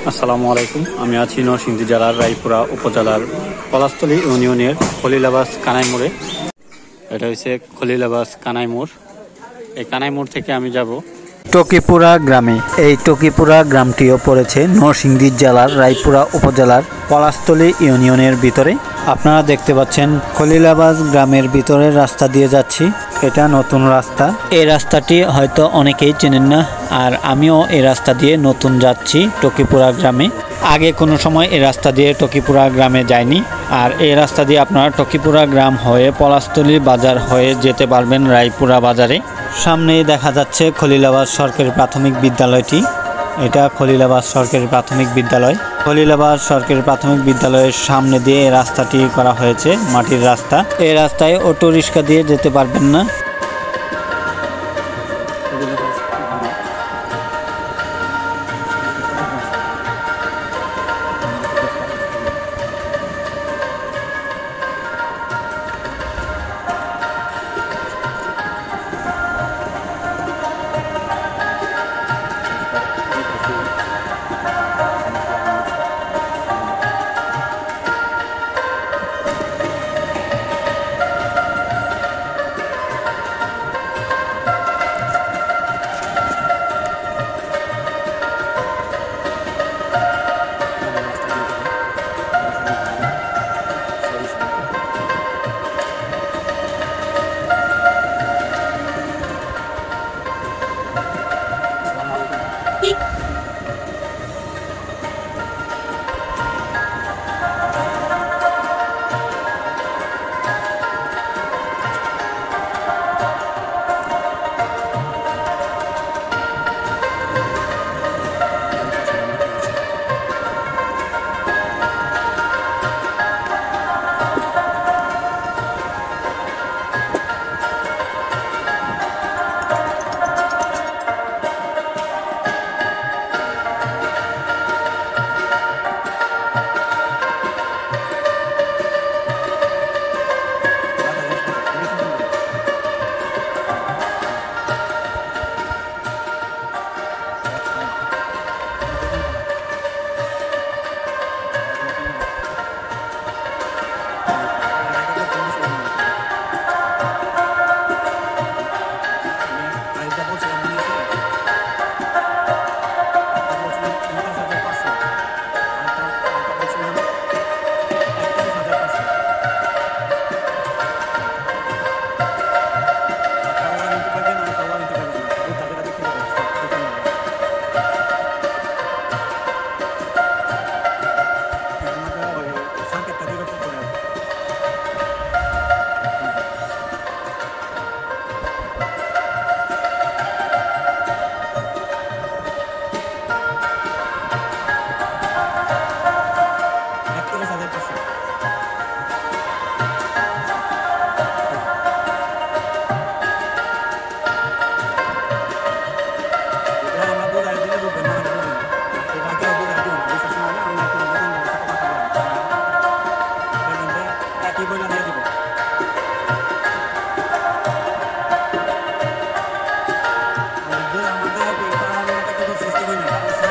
আসসালামু আলাইকুম। আমি আছি নরসিংদী জেলার রায়পুরা উপজেলার পলাশতলী ইউনিয়নের খলিলাবাস কানাই মোড়ে। এটা হচ্ছে খলিলাবাস কানাই মোড়। এই কানাই মোড় থেকে আমি যাব টকিপুরা গ্রামে। এই টকিপুরা গ্রামটিও পড়েছে নরসিংদী জেলার রায়পুরা উপজেলার পলাশতলী ইউনিয়নের ভিতরে। আপনারা দেখতে পাচ্ছেন খলিলাবাস গ্রামের ভিতরের রাস্তা দিয়ে যাচ্ছি। এটা নতুন রাস্তা। এই রাস্তাটি হয়তো অনেকেই চেনেন না, আর আমিও এই রাস্তা দিয়ে নতুন যাচ্ছি টকিপুরা গ্রামে। আগে কোনো সময় এই রাস্তা দিয়ে টকিপুরা গ্রামে যাইনি। আর এই রাস্তা দিয়ে আপনারা টকিপুরা গ্রাম হয়ে পলাশতলী বাজার হয়ে যেতে পারবেন রায়পুরা বাজারে। সামনেই দেখা যাচ্ছে খলিলাবাস সরকারি প্রাথমিক বিদ্যালয়টি। এটা খলিলাবাস সরকারি প্রাথমিক বিদ্যালয়। খলিলাবাস সরকারি প্রাথমিক বিদ্যালয়ের সামনে দিয়ে এই রাস্তাটি করা হয়েছে, মাটির রাস্তা। এই রাস্তায় অটো রিক্সা দিয়ে যেতে পারবেন না।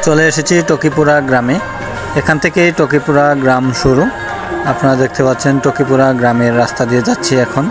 চলে এসেছি টকিপুরা গ্রামে। এখান থেকেই টকিপুরা গ্রাম শুরু। আপনারা দেখতে পাচ্ছেন টকিপুরা গ্রামের রাস্তা দিয়ে যাচ্ছি এখন।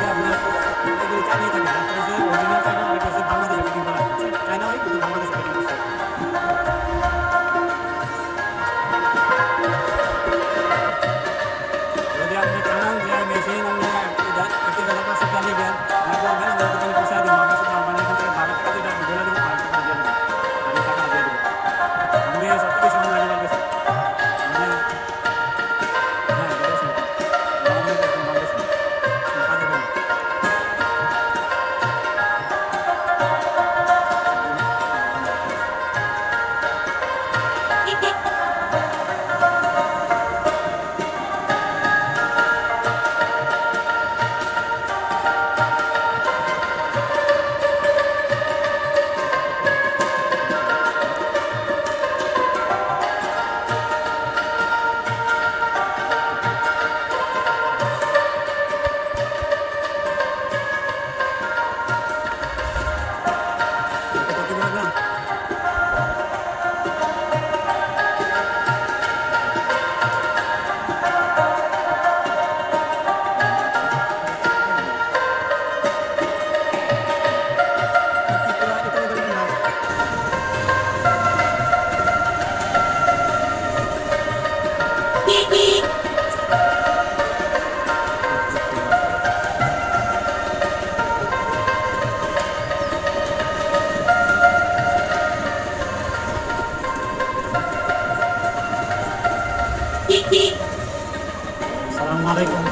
আসসালামু আলাইকুম।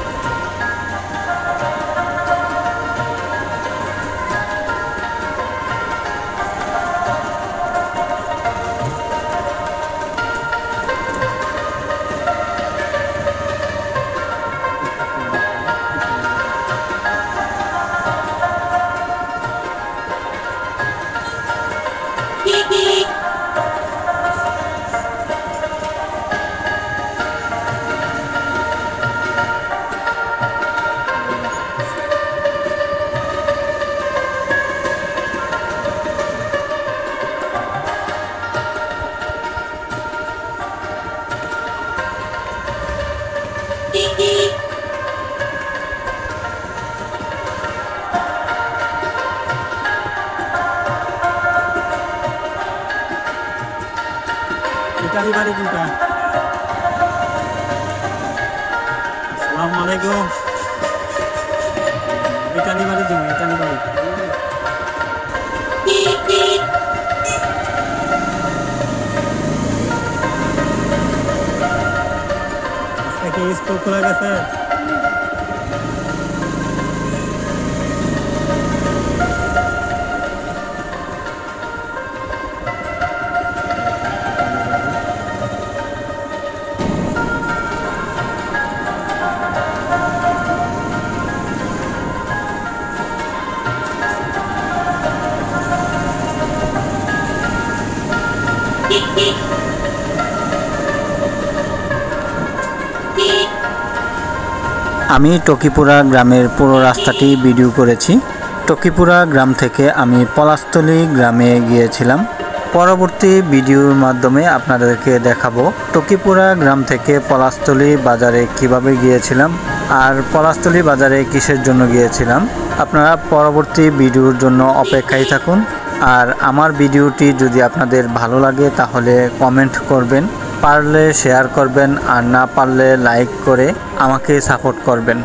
ইতালি বাড়ি কোনটা? আসসালামু আলাইকুম। ইতালি বাড়ি দিন, ইতালি বাড়ি। আজকে কি স্কুল খোলা গেছে? আমি টকিপুরা গ্রামের পুরো রাস্তাটি ভিডিও করেছি। টকিপুরা গ্রাম থেকে আমি পলাশতলী গ্রামে গিয়েছিলাম। পরবর্তী ভিডিওর মাধ্যমে আপনাদেরকে দেখাবো টকিপুরা গ্রাম থেকে পলাশতলী বাজারে কিভাবে গিয়েছিলাম আর পলাশতলী বাজারে কিসের জন্য গিয়েছিলাম। আপনারা পরবর্তী ভিডিওর জন্য অপেক্ষায় থাকুন। আর আমার ভিডিওটি যদি আপনাদের ভালো লাগে তাহলে কমেন্ট করবেন, পারলে শেয়ার করবেন আর না পারলে লাইক করে আমাকে সাপোর্ট করবেন।